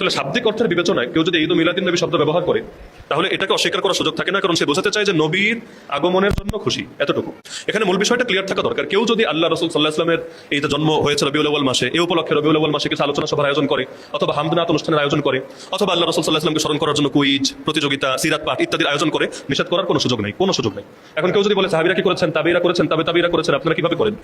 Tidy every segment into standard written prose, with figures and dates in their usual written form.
আসলে শাব্দিক অর্থের বিবেচনায় কেউ যদি ঈদ মিলাদুন নবী শব্দ ব্যবহার করে তাহলে এটাকে অস্বীকার করার সুযোগ থাকে না, কারণ সে বোঝাতে চায় যে নবীর আগমনের জন্য খুশি, এতটুকু। এখানে মূল বিষয়টা ক্লিয়ার থাকা দরকার। কেউ যদি আল্লাহ রাসূল সাল্লাল্লাহু আলাইহি ওয়াসাল্লামের এই যে জন্ম হয়েছে রবিউল আউয়াল মাসে, এই উপলক্ষে রবিউল আউয়াল মাসে কিছু আলোচনা সভার আয়োজন করে, অথবা হামদনাত অনুষ্ঠানের আয়োজন করে, অথবা আল্লাহ রাসূল সাল্লাল্লাহু আলাইহি ওয়াসাল্লামকে স্মরণ করার জন্য কুইজ প্রতিযোগিতা, সিরাত পাঠ ইত্যাদির আয়োজন করে, নিষেধ করার কোনো সুযোগ নেই, কোনো সুযোগ নেই। এখন কেউ যদি বলে সাহাবীরা কি করেছেন, তাবেঈরা করেছেন, তাবেঈরা করেছেন, আপনারা কিভাবে করেন?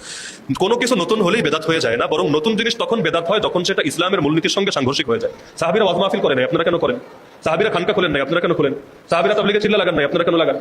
কোনো কিছু নতুন হলেই বেদাত হয়ে যায় না, বরং নতুন জিনিস তখন বেদাত হয় যখন সেটা ইসলামের মূলনীতির সঙ্গে সাংঘর্ষিক হয়ে যায়। সাহাবীরা ওয়াজ মাহফিল করে নাই, আপনারা কেন করেন? সাহাবীরা খানকা খোলেন নাই, আপনারা কেন খোলেন? সাহাবীরা তাবলীগে চিল্লা লাগান নাই, আপনারা কেন লাগান?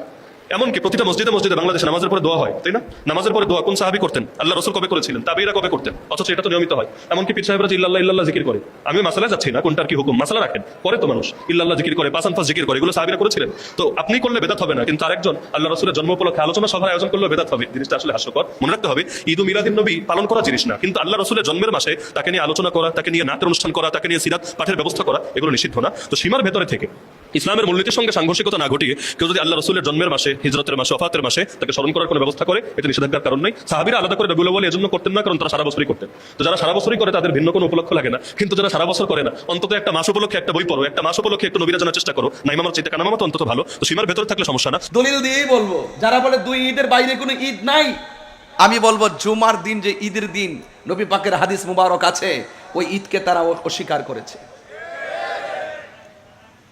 এমনকি প্রতিটা মসজিদে মসজিদে বাংলাদেশে নামাজের পরে দোয়া হয়, তাই না? নামাজের পরে দোয়া কোন সাহাবী করতেন? আল্লাহ রাসূল কবে করেছিলেন? তাবেঈরা কবে করতেন? অথচ এটা তো নিয়মিত হয়। এমনকি পীর সাহেবরা ইল্লাল্লাহ ইল্লাল্লাহ জিকির করে, আমি মাসালা যাচ্ছি না কোনটার কি হুকুম, মাসালা রাখেন, করে তো মানুষ ইল্লাল্লাহ জিকির করে, পাঁচ আনফাস জিকির করে, এগুলো সাহাবীরা করেছিলেন। তো আপনি করলে বেদাত হবে না, কিন্তু আরেকজন আল্লাহ রাসূলের জন্ম উপলক্ষে আলোচনা সভার আয়োজন করলে বেদাত হবে। জিনিসটা আসলে হাস্যকর। মনে রাখতে হবে ঈদ মিলাদুন নবী পালন করা জিনিস না, কিন্তু আল্লাহ রাসূলের জন্মের মাসে তাকে নিয়ে আলোচনা করা, তাকে নিয়ে নাট্য অনুষ্ঠান করা, তাকে নিয়ে সিরাত পাঠের ব্যবস্থা করা, এগুলো নিষিদ্ধ না। তো সীমার ভেতরে থেকে ইসলামের মূলনীতির সঙ্গে সাংঘর্ষিকতা না ঘটিয়ে কেউ যদি আল্লাহ রাসূলের জন্মের মাসে, হিজরতের মাসে, ওফাতের মাসে তাকে স্মরণ করার কোনো ব্যবস্থা করে, এটা নিষেধাজ্ঞার কারণ নেই। সাহাবীরা আলাদা করে রবিউল আউয়াল এজন্য করতেন না, কারণ তারা সারা বছরই করতেন। তো যারা সারা বছরই করে তাদের ভিন্ন কোনো উপলক্ষ লাগে না, কিন্তু যারা সারা বছর করে না, অন্তত একটা মাস উপলক্ষে একটা বই পড়ো, একটা মাস উপলক্ষে একটু নবীরা জানার চেষ্টা করো, নাইমামার চাইতে কানামামা তো অন্তত ভালো। তো সীমার ভেতরে থাকলে সমস্যা না। দলিল দিয়েই বলবো, যারা বলে দুই ঈদের বাইরে কোনো ঈদ নাই, আমি বলবো জুমার দিন যে ঈদের দিন নবী পাকের হাদিস মুবারক আছে, ওই ঈদকে তারা অস্বীকার করেছে।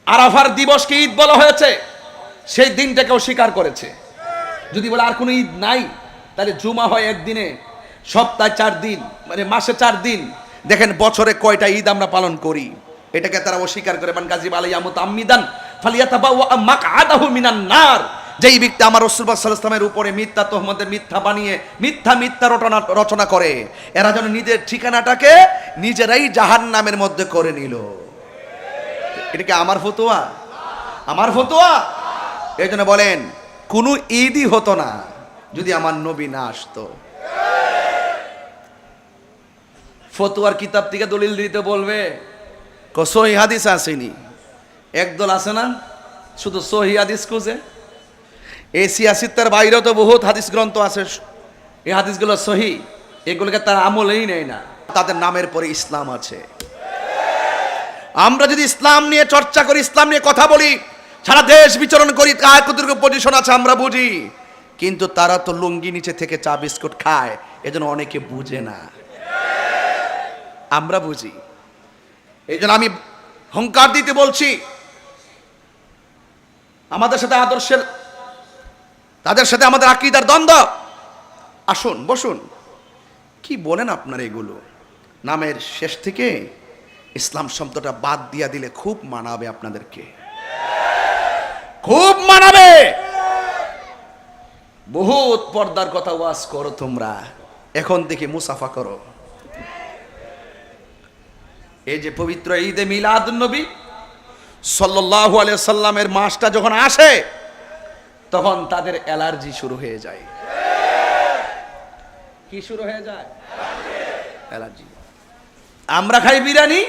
আরাফার দিবসকে ঈদ বলা হয়েছে, সেই দিনটাকে অস্বীকার করেছে। যদি বলে আর কোনো ঈদ নাই, তাহলে জুমা হয় একদিনে, সপ্তাহে 4 দিন, মানে মাসে 4 দিন। দেখেন বছরে কয়টা ঈদ আমরা পালন করি, এটাকে তারা অস্বীকার করে। মান গাজিব আলাইহি মুতাআম্মিদান ফালিয়াতাবাওয়া মাকআদাহু মিনান নার। যেই ব্যক্তি আমার রাসূল সাল্লাল্লাহু আলাইহি ওয়াসাল্লামের উপরে মিথ্যা তহমতে মিথ্যা বানিয়ে মিথ্যা রচনা করে, এরা যেন নিজের ঠিকানাটাকে নিজেরাই জাহান্নামের মধ্যে করে নিল। এটা কি আমার ফতোয়া? আমার ফতোয়া? এই জন্য বলেন কোনো ঈদই হতো না যদি আমার নবী না আসতো। ফতোয়ার কিতাব থেকে দলিল দিতে বলবে, সহি হাদিস আসেনি। একদল আছে না শুধু সহি হাদিস খুঁজে, এই সিয়াসিত্তার বাইরেও তো বহুত হাদিস গ্রন্থ আছে, এই হাদিসগুলো সহি, এগুলোকে তারা আমলেই নেয় না। তাদের নামের পরে ইসলাম আছে। আমরা যদি ইসলাম নিয়ে চর্চা করি, ইসলাম নিয়ে কথা বলি, সারা দেশ বিচরণ করি, কার কতটুকু পজিশন আছে আমরা বুঝি, কিন্তু তারা তো লুঙ্গি নিচে থেকে চা বিস্কুট খায়, এজন্য অনেকে বুঝে না, আমরা বুঝি। এই জন্য আমি হুঙ্কার দিতে বলছি, আমাদের সাথে আদর্শের, তাদের সাথে আমাদের আকীদার দ্বন্দ্ব। আসুন বসুন, কি বলেন আপনার এগুলো? নামের শেষ থেকে ইসলাম শব্দটা বাদ দিয়া দিলে খুব মানাবে আপনাদেরকে, খুব মানাবে। বহুত পর্দার কথা ওয়াজ করো তোমরা, এখন থেকে মুসাফা করো। এই যে পবিত্র ঈদে মিলাদুন নবী সাল্লাল্লাহু আলাইহি সাল্লামের মাসটা যখন আসে, তখন তাদের অ্যালার্জি শুরু হয়ে যায়। কি শুরু হয়ে যায়? অ্যালার্জি। আমরা খাই বিরিয়ানি,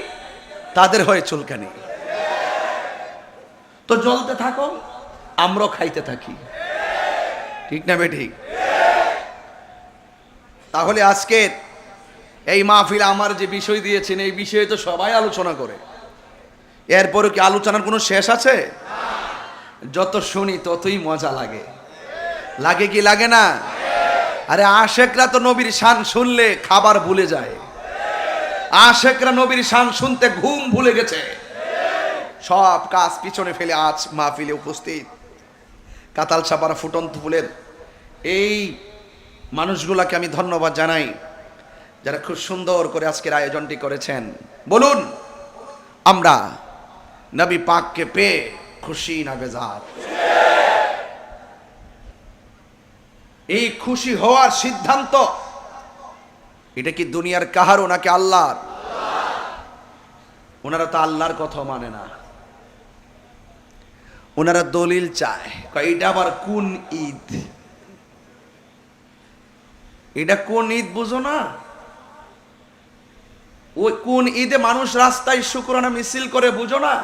তাদের হয় চুলকানি। তো জ্বলতে থাকো, আমরাও খাইতে থাকি, ঠিক না বেঠিক? তাহলে আজকের এই মাহফিল আমার যে বিষয় দিয়েছেন, এই বিষয়ে তো সবাই আলোচনা করে, এরপরে কি আলোচনার কোনো শেষ আছে? যত শুনি ততই মজা লাগে, লাগে কি লাগে না? আরে আশেকরা তো নবীর শান শুনলে খাবার ভুলে যায়, আশেকরা নবীর শান শুনতে ঘুম ভুলে গেছে, সব কাজ পিছনে ফেলে আজ মাহফিলে উপস্থিত। কাতাল ছাপারা ফুটন্ত ফুলের এই মানুষগুলাকে আমি ধন্যবাদ জানাই, যারা খুব সুন্দর করে আজকের আয়োজনটি করেছেন। বলুন, আমরা নবী পাককে পেয়ে খুশি না বেজার? এই খুশি হওয়ার সিদ্ধান্ত এটা কি দুনিয়ার কাহারও নাকি আল্লাহর? ওনারা তো আল্লাহর কথা মানে না, ওনারা দলিল চায়। এটা আবার কোন ঈদ? এটা কোন ঈদ বুঝো না? ওই কোন ঈদে মানুষ রাস্তায় শুকরানা মিছিল করে বুঝো না?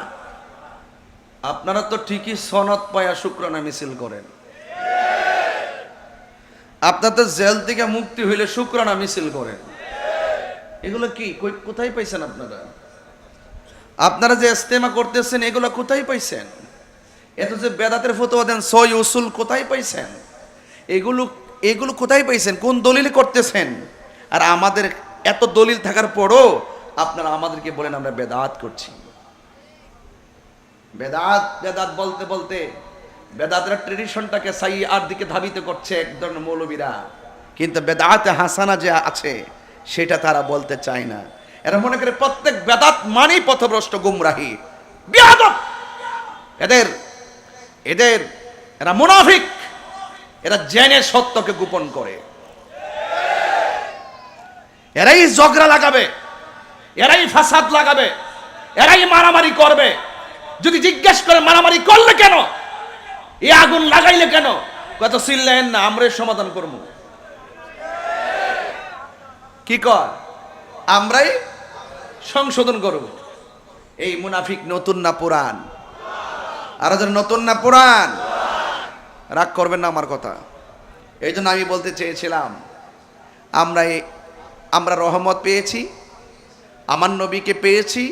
আপনারা তো ঠিকই সনদ পায়া শুকরানা মিছিল করেন, আপনার তো জেল থেকে মুক্তি হইলে শুকরানা মিছিল করেন। এগুলো কি কোথায় পাইছেন আপনারা? আপনারা যে ইস্তেমা করতেছেন এগুলো কোথায় পাইছেন? এত যে বেদাতের ফতোয়া দেন, সই উসুল কোথায় পাইছেন? এগুলো এগুলো কোথায় পাইছেন? কোন দলিল করতেছেন? আর আমাদের এত দলিল থাকার পরও আপনারা আমাদেরকে বলেন আমরা বেদাত করছি। বেদাত বেদাত বলতে বলতে বেদাতের ট্রেডিশনটাকে সাই আর দিকে ধাবিত করছে এক ধরনের মৌলবীরা, কিন্তু বেদাতে হাসানা যে আছে সেটা তারা বলতে চায় না। এরা মনে করে প্রত্যেক বেদাত মানেই পথভ্রষ্ট, গুমরাহি, বিয়াদব। এদের এদের এরা মুনাফিক, এরা জেনে সত্যকে গোপন করে, এরাই ঝগড়া লাগাবে, এরাই ফাসাদ লাগাবে, এরাই মারামারি করবে। যদি জিজ্ঞেস করে মারামারি করলে কেন, এ আগুন লাগাইলে কেন, কত চিল্লেন না, আমরা সমাধান করবো। কি কর, আমরাই সংশোধন করব। এই মুনাফিক নতুন না পুরান? আর নতুন না পুরান? রাগ করবেন না আমার কথা। এই জন্য আমি বলতে চেয়েছিলাম, আমরা রহমত পেয়েছি, আমার নবীকে পেয়েছি।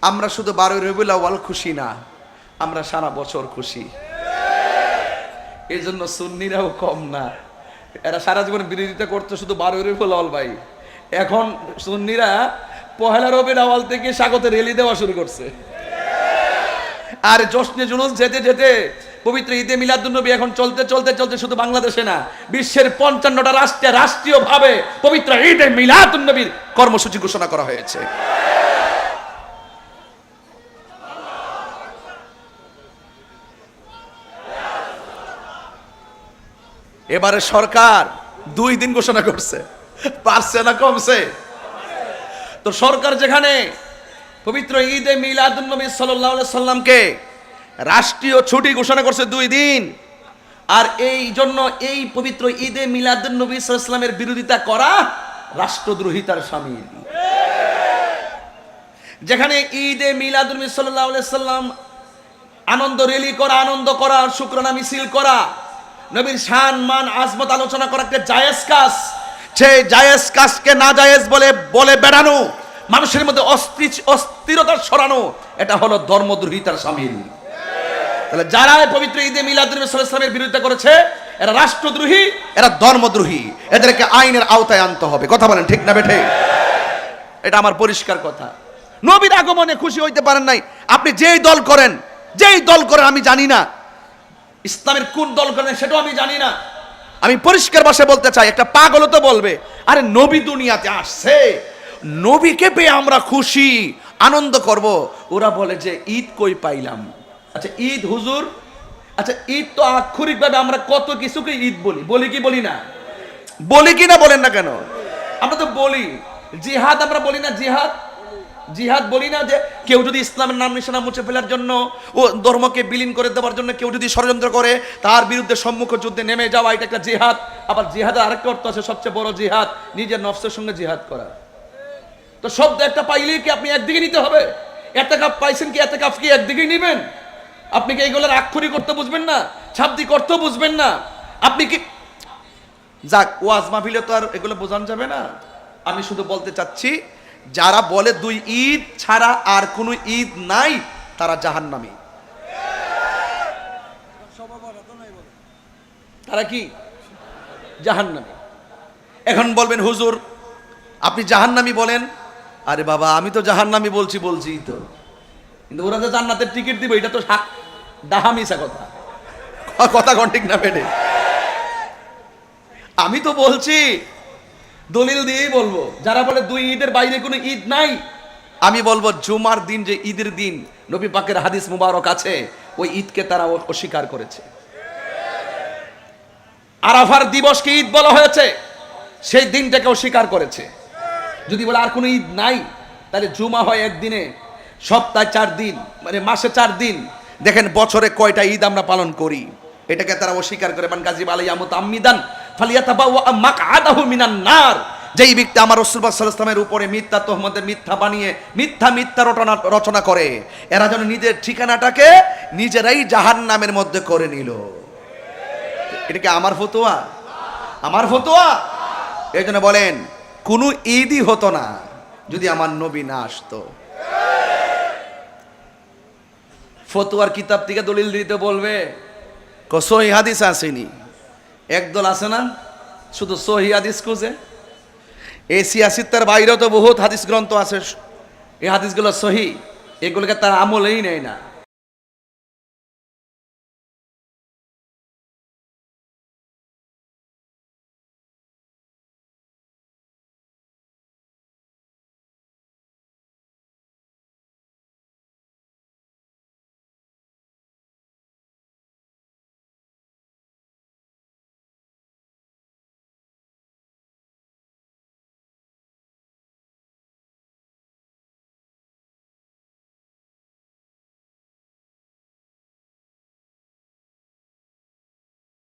আমরা শুধু 12 রবিউল আউয়াল খুশি না, আমরা সারা বছর খুশি। এই জন্য সুন্নিরাও কম না, এরা সারা জীবন বিরোধিতা করতো শুধু 12 রবিউল আউয়াল ভাই। এখন সুন্নিরা 1 রবিউল আউয়াল থেকে স্বাগত রেলি দেওয়া শুরু করছে। আর জশ্নে জুলুস যেতে যেতে পবিত্র ঈদে মিলাদুন্নবী এখন চলতে চলতে চলতে শুধু বাংলাদেশে না, বিশ্বের 55টা রাষ্ট্রে রাষ্ট্রীয়ভাবে পবিত্র ঈদে মিলাদুন্নবীর কর্মসূচি ঘোষণা করা হয়েছে। এবারে সরকার 2 দিন ঘোষণা করছে, পারছে না কমছে? তো সরকার যেখানে পবিত্র ঈদে মিলাদুন্নবী সাল্লাল্লাহু আলাইহি সাল্লামকে রাষ্ট্রীয় ছুটি ঘোষণা করছে 2 দিন, আর এই জন্য এই পবিত্র ঈদে মিলাদুন্নবী সাল্লাল্লাহু আলাইহি সাল্লামের বিরোধিতা করা রাষ্ট্রদ্রোহিতার শামিল। যেখানে ঈদে মিলাদুন্নবী সাল্লাল্লাহু আলাইহি সাল্লাম আনন্দ র্যালি করা, আনন্দ করা, শুকরানা মিছিল করা, নবীর শান মান আজমত আলোচনা করা একটা জায়েজ কাজ, সেই জায়েজ কাজকে না জায়েজ বলে বেড়ানো, মানুষের মধ্যে অস্থিরতা ছড়ানো, এটা হলো ধর্মদ্রোহিতার শামিল। তাহলে যারা পবিত্র ঈদে মিলাদুন্নবী সাল্লাল্লাহু আলাইহি সাল্লামের বিরোধিতা করেছে এরা রাষ্ট্রদ্রোহী, এরা ধর্মদ্রোহী, এদেরকে আইনের আওতায় আনতে হবে। কথা বলেন ঠিক না বেঠে? এটা আমার পরিষ্কার কথা। নবীর আগমনে খুশি হইতে পারেন নাই, আপনি যেই দল করেন আমি জানি না, ইসলামের কোন দল করেন সেটাও আমি জানি না। আমি পরিষ্কার ভাষায় বলতে চাই, একটা পাগল তো বলবে আরে নবী দুনিয়াতে আসছে, নবীকে পেয়ে আমরা খুশি আনন্দ করব। ওরা বলে যে ঈদ কই পাইলাম। আচ্ছা ঈদ হুজুর, আচ্ছা ঈদ তো আক্ষরিকভাবে আমরা কত কিছুকে ঈদ বলি কি বলি না? বলি কি না বলেন না কেন? আমরা তো বলি। জিহাদ আমরা বলি না? জিহাদ বলি না? যে কেউ যদি ইসলামের নাম নিশানা মুছে ফেলার জন্য ও ধর্মকে বিলীন করে দেওয়ার জন্য কেউ যদি ষড়যন্ত্র করে তার বিরুদ্ধে সম্মুখ যুদ্ধে নেমে যাওয়া, এটা একটা জিহাদ। আবার জিহাদের আরেকটা অর্থ আছে, সবচেয়ে বড় জিহাদ নিজের নফসের সঙ্গে জিহাদ করা। তো শব্দ একটা পাইলেই কি আপনি একদিকে নিতে হবে? এতেকাফ পাইছেন কি এতেকাফ কি একদিকেই নেবেন? আপনি কি এইগুলোর আক্ষরিক করতে বুঝবেন না, শাব্দিক অর্থ বুঝবেন না? আপনি কি যাক ওয়াজ মাহফিলে তো আর এগুলো বোঝানো যাবে না। আমি শুধু বলতে চাচ্ছি, যারা বলে 2 ঈদ ছাড়া আর কোনো ঈদ নাই তারা জাহান্নামী। তারা কি জাহান্নামী? এখন বলবেন হুজুর আপনি জাহান্নামী বলেন। আরে বাবা আমি তো জাহান্নামী বলছি তো, কিন্তু ওরা যে জান্নাতের টিকিট দিবে এটা তো ডাহামিসা কথা কোন ঠিক না বেডে? আমি তো বলছি, দলিল দিয়েই বলবো। যারা বলে 2 ঈদের বাইরে কোনো ঈদ নাই, আমি বলবো জুমার দিন যে ঈদের দিন নবী পাকের হাদিস মুবারক আছে, ওই ঈদকে তারা অস্বীকার করেছে। আরাফার দিবসকে ঈদ বলা হয়েছে, সেই দিনটাকে অস্বীকার করেছে। যদি বলে আর কোনো ঈদ নাই, তাহলে জুমা হয় একদিনে, সপ্তাহে 4 দিন, মানে মাসে 4 দিন। দেখেন বছরে কয়টা ঈদ আমরা পালন করি, এটাকে তারা অস্বীকার করে। মান গাজিব আলাইয়া মুতাআম্মিদান ফালিয়াতাবাওয়া মাকআদাহু মিনান নার। যেই ব্যক্তি আমার রাসূল সাল্লাল্লাহু আলাইহি ওয়াসাল্লামের উপরে মিথ্যা তহমতে মিথ্যা বানিয়ে মিথ্যা রচনা করে, এরা যেন নিজের ঠিকানাটাকে নিজেরাই জাহান্নামের মধ্যে করে নিল। এটা কি আমার ফতোয়া? আমার ফতোয়া? এই জন্য বলেন কোনো ঈদই হতো না যদি আমার নবী না আসতো। ফতুয়ার কিতাব থেকে দলিল দিতে বলবে সহি হাদিস আসেনি, একদল আছে না শুধু সহি হাদিস খুঁজে। এই সিয়াসিত্তার বাইরেও তো বহুত হাদিস গ্রন্থ আছে, এই হাদিসগুলো সহি, এগুলোকে তার আমলেই নেয় না।